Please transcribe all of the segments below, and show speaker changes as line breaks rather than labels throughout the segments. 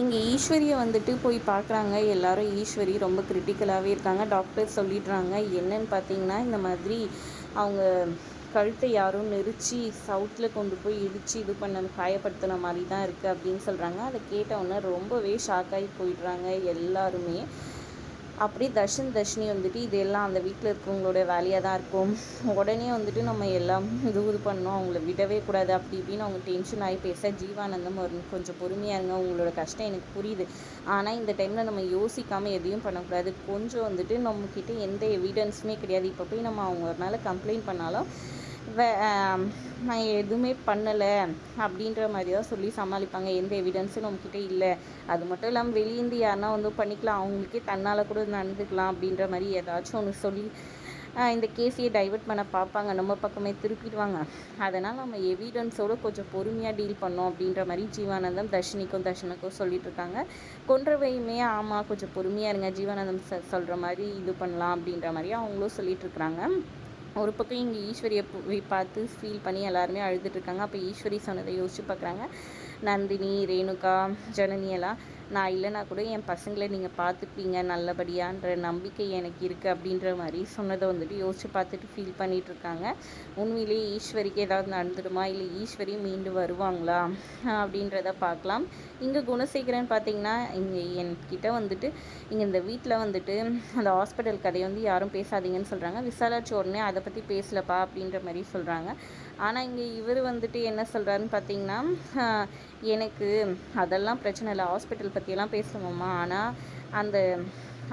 இங்கே ஈஸ்வரியை வந்துட்டு போய் பார்க்குறாங்க எல்லாரும். ஈஸ்வரி ரொம்ப கிரிட்டிக்கலாகவே இருக்காங்க. டாக்டர் சொல்லிடுறாங்க என்னன்னு பார்த்தீங்கன்னா, இந்த மாதிரி அவங்க கழுத்தை யாரும் நெரிச்சு சவுத்தில் கொண்டு போய் இடித்து இது பண்ண காயப்படுத்தின மாதிரி தான் இருக்குது அப்படின்னு சொல்கிறாங்க. அதை கேட்டவுடனே ரொம்பவே ஷாக்காகி போயிடுறாங்க எல்லாருமே. அப்படியே தர்ஷினி வந்துட்டு இது எல்லாம் அந்த வீட்டில் இருக்கவங்களோட வேலையாக தான் இருக்கும், உடனே வந்துட்டு நம்ம எல்லாம் இது பண்ணோம், அவங்கள விடவே கூடாது அப்படி இப்படின்னு அவங்க டென்ஷன் ஆகி பேச, ஜீவானந்தம் கொஞ்சம் பொறுமையாக இருங்க, உங்களோட கஷ்டம் எனக்கு புரியுது, ஆனால் இந்த டைமில் நம்ம யோசிக்காமல் எதையும் பண்ணக்கூடாது, கொஞ்சம் வந்துட்டு நம்மக்கிட்ட எந்த எவிடன்ஸுமே கிடையாது, இப்போ போய் நம்ம அவங்க மேலே கம்ப்ளைண்ட் பண்ணாலும் நான் எதுவுமே பண்ணலை அப்படின்ற மாதிரி தான் சொல்லி சமாளிப்பாங்க. எந்த எவிடன்ஸும் நம்மக்கிட்ட இல்லை, அது மட்டும் இல்லாமல் வெளியேந்து யாருனா வந்து பண்ணிக்கலாம், அவங்களுக்கே தன்னால் கூட நடந்துக்கலாம் அப்படின்ற மாதிரி ஏதாச்சும் ஒன்று சொல்லி இந்த கேஸையே டைவெர்ட் பண்ண பார்ப்பாங்க, நம்ம பக்கமே திருப்பிடுவாங்க. அதனால் நம்ம எவிடன்ஸோடு கொஞ்சம் பொறுமையாக டீல் பண்ணோம் அப்படின்ற மாதிரி ஜீவானந்தம் தர்ஷனுக்கும் சொல்லிட்டு இருக்காங்க. கொன்றவையுமே ஆமாம் கொஞ்சம் பொறுமையாக இருங்க, ஜீவானந்தம் சொல்கிற மாதிரி இது பண்ணலாம் அப்படின்ற மாதிரி அவங்களும் சொல்லிகிட்ருக்குறாங்க. ஒரு பக்கம் இங்கே ஈஸ்வரியை பார்த்து ஃபீல் பண்ணி எல்லாருமே அழுதுட்டுருக்காங்க. அப்போ ஈஸ்வரி சொன்னதை யோசிச்சு பார்க்குறாங்க. நந்தினி, ரேணுகா, ஜனனி எல்லாம் நான் இல்லைனா கூட என் பசங்களை நீங்கள் பார்த்துப்பீங்க நல்லபடியான்ற நம்பிக்கை எனக்கு இருக்குது அப்படின்ற மாதிரி சொன்னதை வந்துட்டு யோசிச்சு பார்த்துட்டு ஃபீல் பண்ணிகிட்ருக்காங்க. உண்மையிலேயே ஈஸ்வரிக்கு ஏதாவது நடந்துடுமா, இல்லை ஈஸ்வரி மீண்டு வருவாங்களா அப்படின்றத பார்க்கலாம். இங்கே குணசேகரன் பார்த்திங்கன்னா இங்கே என்கிட்ட வந்துட்டு இங்கே இந்த வீட்டில் வந்துட்டு அந்த ஹாஸ்பிட்டல் கதையை வந்து யாரும் பேசாதீங்கன்னு சொல்கிறாங்க. விசாலாட்சி உடனே அதை பற்றி பேசலப்பா அப்படின்ற மாதிரி சொல்கிறாங்க. ஆனால் இங்கே இவர் வந்துட்டு என்ன சொல்கிறாருன்னு பார்த்தீங்கன்னா, எனக்கு அதெல்லாம் பிரச்சனை இல்லை, ஹாஸ்பிட்டல் பற்றியெல்லாம் பேசுவோம்மா, ஆனால் அந்த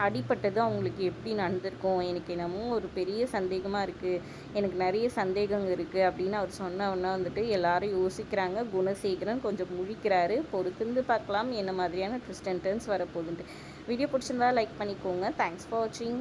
அடிப்பட்டது அவங்களுக்கு எப்படி நடந்திருக்கும், எனக்கு என்னமோ ஒரு பெரிய சந்தேகமாக இருக்குது, எனக்கு நிறைய சந்தேகங்கள் இருக்குது அப்படின்னு அவர் சொன்ன உடனே வந்துட்டு எல்லாரும் யோசிக்கிறாங்க. குணசேகரன் கொஞ்சம் முழிக்கிறாரு. பொறுத்திருந்து பார்க்கலாம் என்ன மாதிரியான ட்விஸ்ட் அண்ட் டர்ன்ஸ் வரப்போகுதுன்ட்டு. வீடியோ பிடிச்சிருந்தா லைக் பண்ணிக்கோங்க. தேங்க்ஸ் ஃபார் வாட்சிங்.